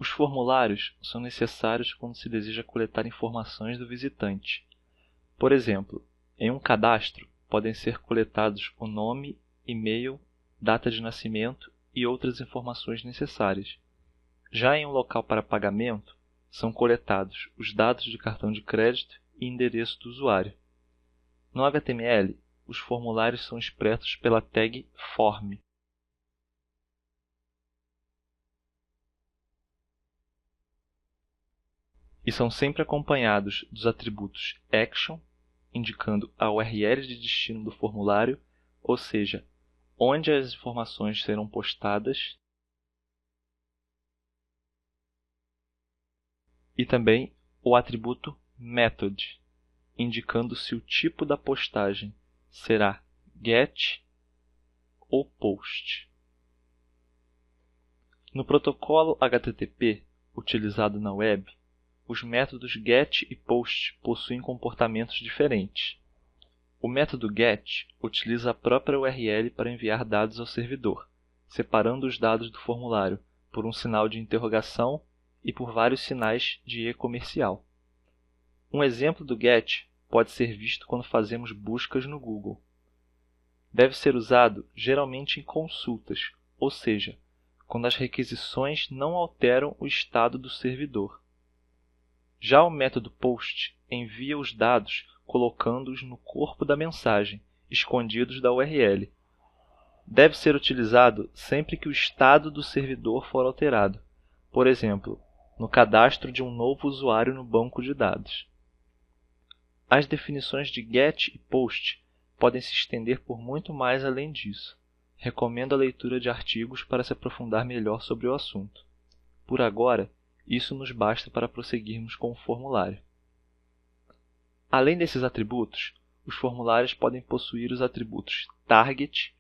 Os formulários são necessários quando se deseja coletar informações do visitante. Por exemplo, em um cadastro podem ser coletados o nome, e-mail, data de nascimento e outras informações necessárias. Já em um local para pagamento, são coletados os dados de cartão de crédito e endereço do usuário. No HTML, os formulários são expressos pela tag form. E são sempre acompanhados dos atributos action, indicando a URL de destino do formulário, ou seja, onde as informações serão postadas, e também o atributo method, indicando se o tipo da postagem será GET ou POST. No protocolo HTTP utilizado na web, os métodos GET e POST possuem comportamentos diferentes. O método GET utiliza a própria URL para enviar dados ao servidor, separando os dados do formulário por um sinal de interrogação e por vários sinais de e-comercial. Um exemplo do GET pode ser visto quando fazemos buscas no Google. Deve ser usado geralmente em consultas, ou seja, quando as requisições não alteram o estado do servidor. Já o método POST envia os dados colocando-os no corpo da mensagem, escondidos da URL. Deve ser utilizado sempre que o estado do servidor for alterado, por exemplo, no cadastro de um novo usuário no banco de dados. As definições de GET e POST podem se estender por muito mais além disso. Recomendo a leitura de artigos para se aprofundar melhor sobre o assunto. Por agora, isso nos basta para prosseguirmos com o formulário. Além desses atributos, os formulários podem possuir os atributos target,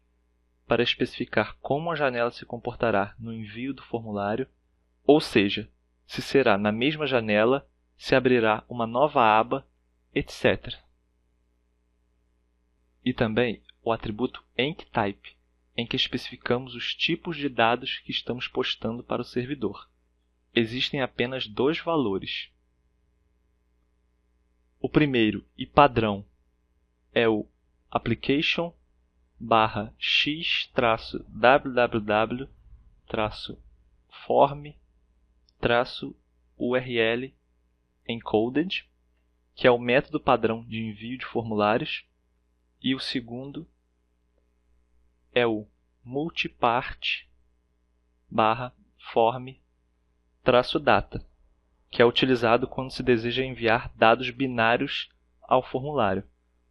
para especificar como a janela se comportará no envio do formulário, ou seja, se será na mesma janela, se abrirá uma nova aba, etc. E também o atributo enctype, em que especificamos os tipos de dados que estamos postando para o servidor. Existem apenas dois valores. O primeiro e padrão é o application/x-www-form-url encoded, que é o método padrão de envio de formulários, e o segundo é o multipart/form-data, que é utilizado quando se deseja enviar dados binários ao formulário,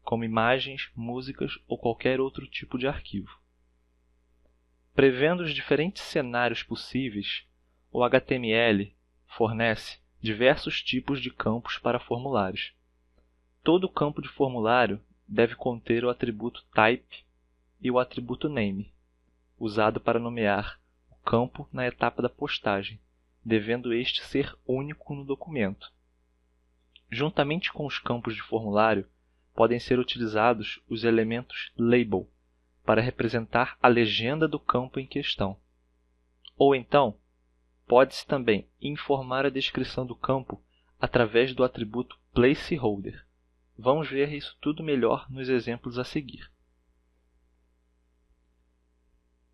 como imagens, músicas ou qualquer outro tipo de arquivo. Prevendo os diferentes cenários possíveis, o HTML fornece diversos tipos de campos para formulários. Todo campo de formulário deve conter o atributo type e o atributo name, usado para nomear o campo na etapa da postagem, devendo este ser único no documento. Juntamente com os campos de formulário, podem ser utilizados os elementos label, para representar a legenda do campo em questão. Ou então, pode-se também informar a descrição do campo através do atributo placeholder. Vamos ver isso tudo melhor nos exemplos a seguir.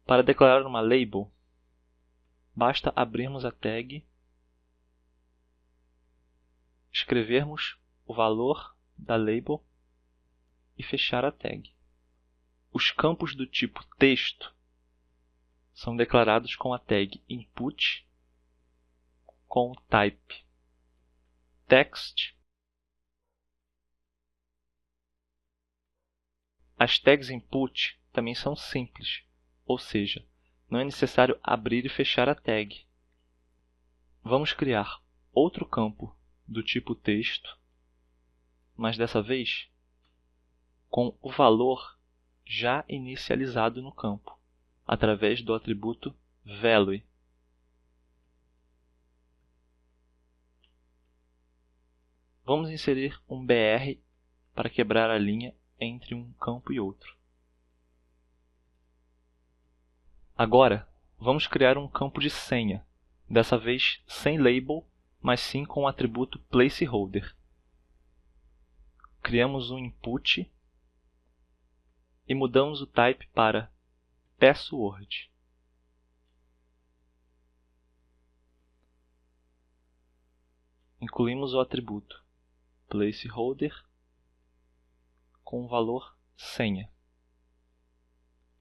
Para declarar uma label, basta abrirmos a tag, escrevermos o valor da label e fechar a tag. Os campos do tipo texto são declarados com a tag input com o type text. As tags input também são simples, ou seja, não é necessário abrir e fechar a tag. Vamos criar outro campo do tipo texto, mas dessa vez com o valor já inicializado no campo, através do atributo value. Vamos inserir um BR para quebrar a linha entre um campo e outro. Agora, vamos criar um campo de senha. dessa vez sem label, mas sim com o atributo placeholder. Criamos um input e mudamos o type para password. Incluímos o atributo placeholder com o valor senha.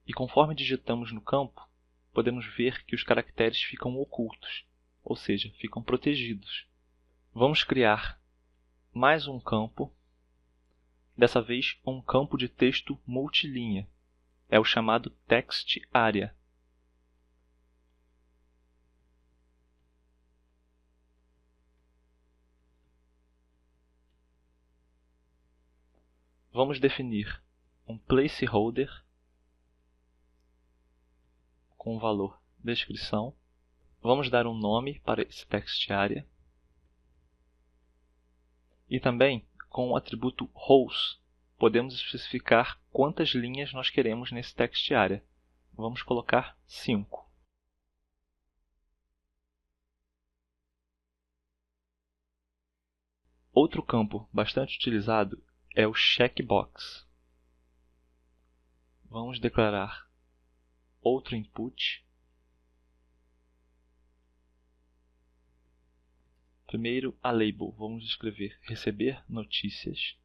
E conforme digitamos no campo, podemos ver que os caracteres ficam ocultos, ou seja, ficam protegidos. Vamos criar mais um campo, dessa vez um campo de texto multilinha. É o chamado TextArea. Vamos definir um placeholder com o valor descrição. Vamos dar um nome para esse TextArea. E também, com o atributo rows, podemos especificar quantas linhas nós queremos nesse TextArea. Vamos colocar 5. Outro campo bastante utilizado é o checkbox. Vamos declarar outro input. Primeiro, a label. Vamos escrever receber notícias.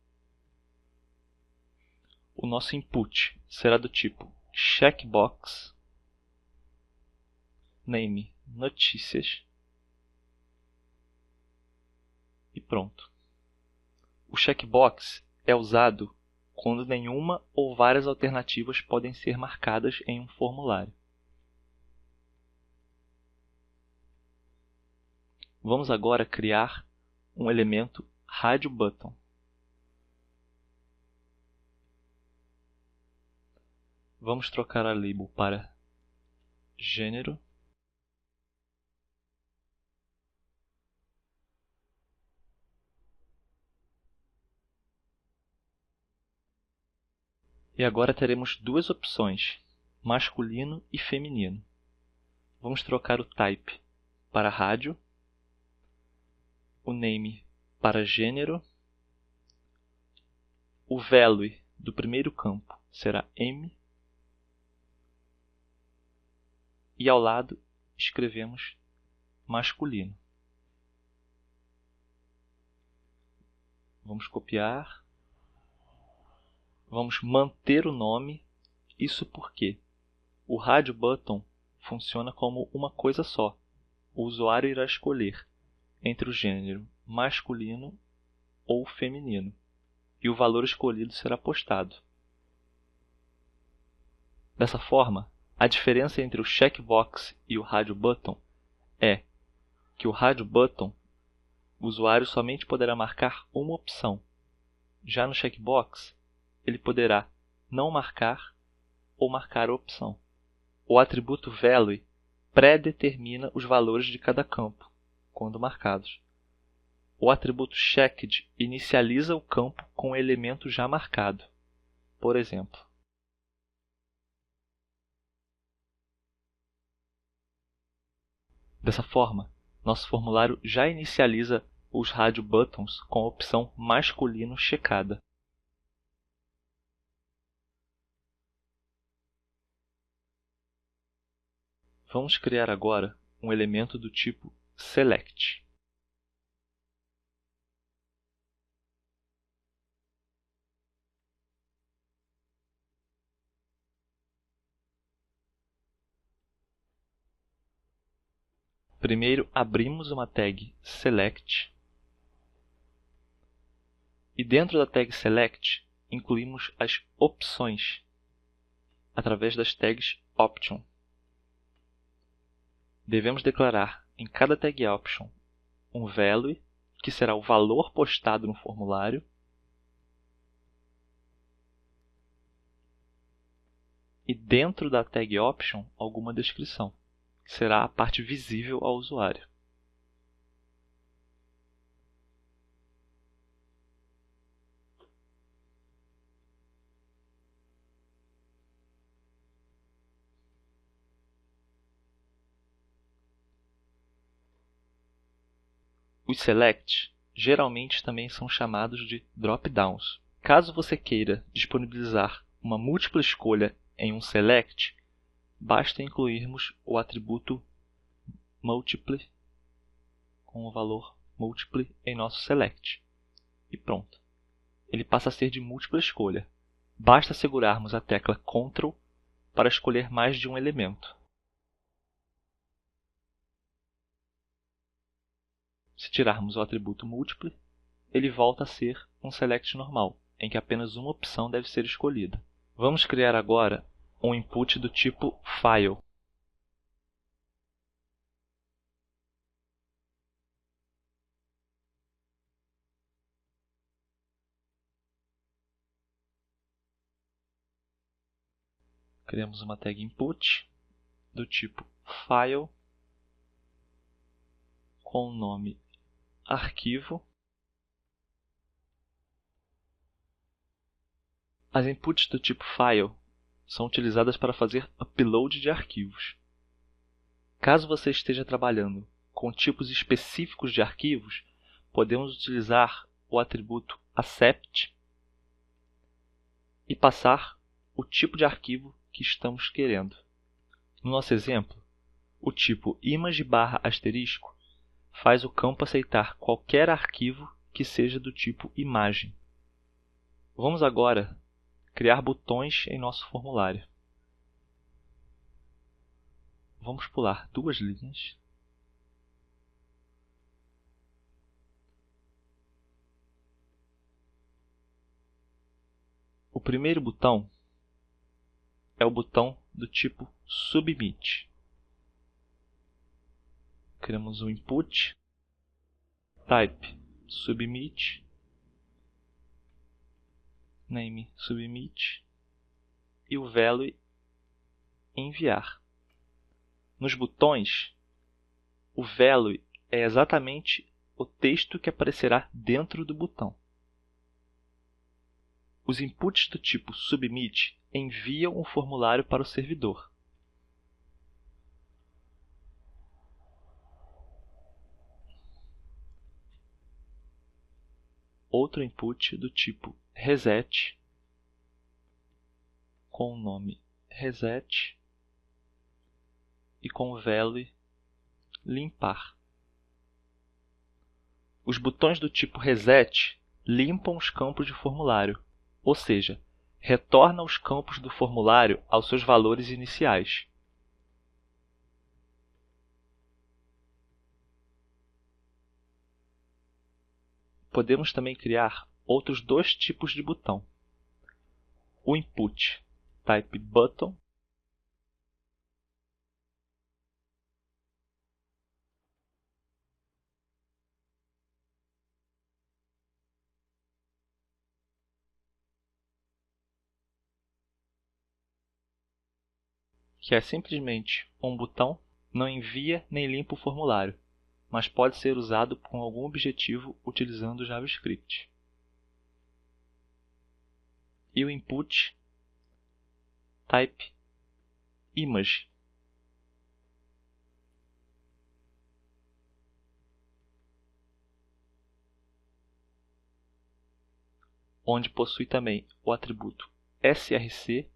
O nosso input será do tipo checkbox name notícias e pronto. O checkbox é usado quando nenhuma ou várias alternativas podem ser marcadas em um formulário. Vamos agora criar um elemento RadioButton. Vamos trocar a label para gênero. E agora teremos duas opções, masculino e feminino. Vamos trocar o type para rádio, o name para gênero, o value do primeiro campo será M, e ao lado escrevemos masculino. Vamos copiar. Vamos manter o nome. Isso porque o RadioButton funciona como uma coisa só. O usuário irá escolher entre o gênero masculino ou feminino, e o valor escolhido será postado. Dessa forma, a diferença entre o checkbox e o RadioButton é que o RadioButton, o usuário somente poderá marcar uma opção. Já no checkbox, ele poderá não marcar ou marcar a opção. O atributo value pré-determina os valores de cada campo, quando marcados. O atributo checked inicializa o campo com o elemento já marcado. Por exemplo, dessa forma, nosso formulário já inicializa os RadioButtons com a opção masculino checada. Vamos criar agora um elemento do tipo select. Primeiro abrimos uma tag select e dentro da tag select incluímos as opções através das tags option. Devemos declarar em cada tag option um value, que será o valor postado no formulário, e dentro da tag option alguma descrição, que será a parte visível ao usuário. Os selects geralmente também são chamados de drop-downs. Caso você queira disponibilizar uma múltipla escolha em um select, basta incluirmos o atributo multiple com o valor multiple em nosso select. E pronto. Ele passa a ser de múltipla escolha. Basta segurarmos a tecla Ctrl para escolher mais de um elemento. Se tirarmos o atributo múltiple, ele volta a ser um select normal, em que apenas uma opção deve ser escolhida. Vamos criar agora um input do tipo file. Criamos uma tag input do tipo file com o nome arquivo. As inputs do tipo file são utilizadas para fazer upload de arquivos. Caso você esteja trabalhando com tipos específicos de arquivos, podemos utilizar o atributo accept e passar o tipo de arquivo que estamos querendo. No nosso exemplo, o tipo image/* faz o campo aceitar qualquer arquivo que seja do tipo imagem. Vamos agora criar botões em nosso formulário. Vamos pular 2 linhas. O primeiro botão é o botão do tipo Submit. Criamos um input, type submit, name submit e o value enviar. Nos botões, o value é exatamente o texto que aparecerá dentro do botão. Os inputs do tipo submit enviam o formulário para o servidor. Outro input do tipo reset, com o nome reset e com o value limpar. Os botões do tipo reset limpam os campos de formulário, ou seja, retorna os campos do formulário aos seus valores iniciais. Podemos também criar outros 2 tipos de botão. O input type button que é simplesmente um botão, não envia nem limpa o formulário, mas pode ser usado com algum objetivo utilizando o JavaScript. E o input type image, onde possui também o atributo src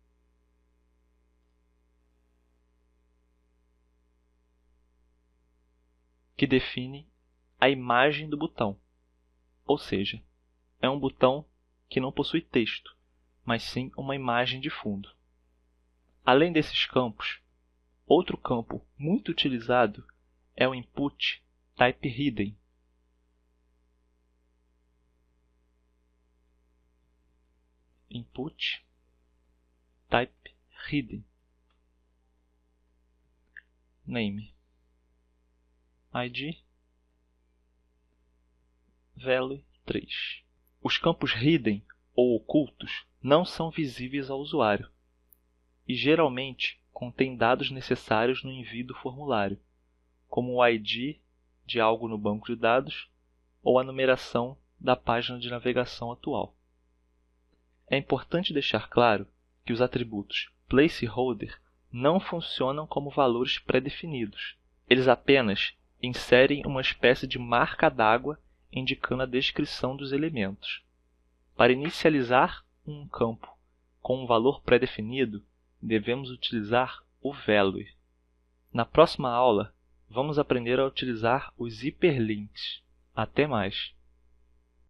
que define a imagem do botão, ou seja, é um botão que não possui texto, mas sim uma imagem de fundo. Além desses campos, outro campo muito utilizado é o input type hidden. Input type hidden. Name ID value 3. Os campos hidden ou ocultos não são visíveis ao usuário e geralmente contêm dados necessários no envio do formulário, como o ID de algo no banco de dados ou a numeração da página de navegação atual. É importante deixar claro que os atributos placeholder não funcionam como valores pré-definidos. Eles apenas inserem uma espécie de marca d'água indicando a descrição dos elementos. Para inicializar um campo com um valor pré-definido, devemos utilizar o value. Na próxima aula, vamos aprender a utilizar os hiperlinks. Até mais!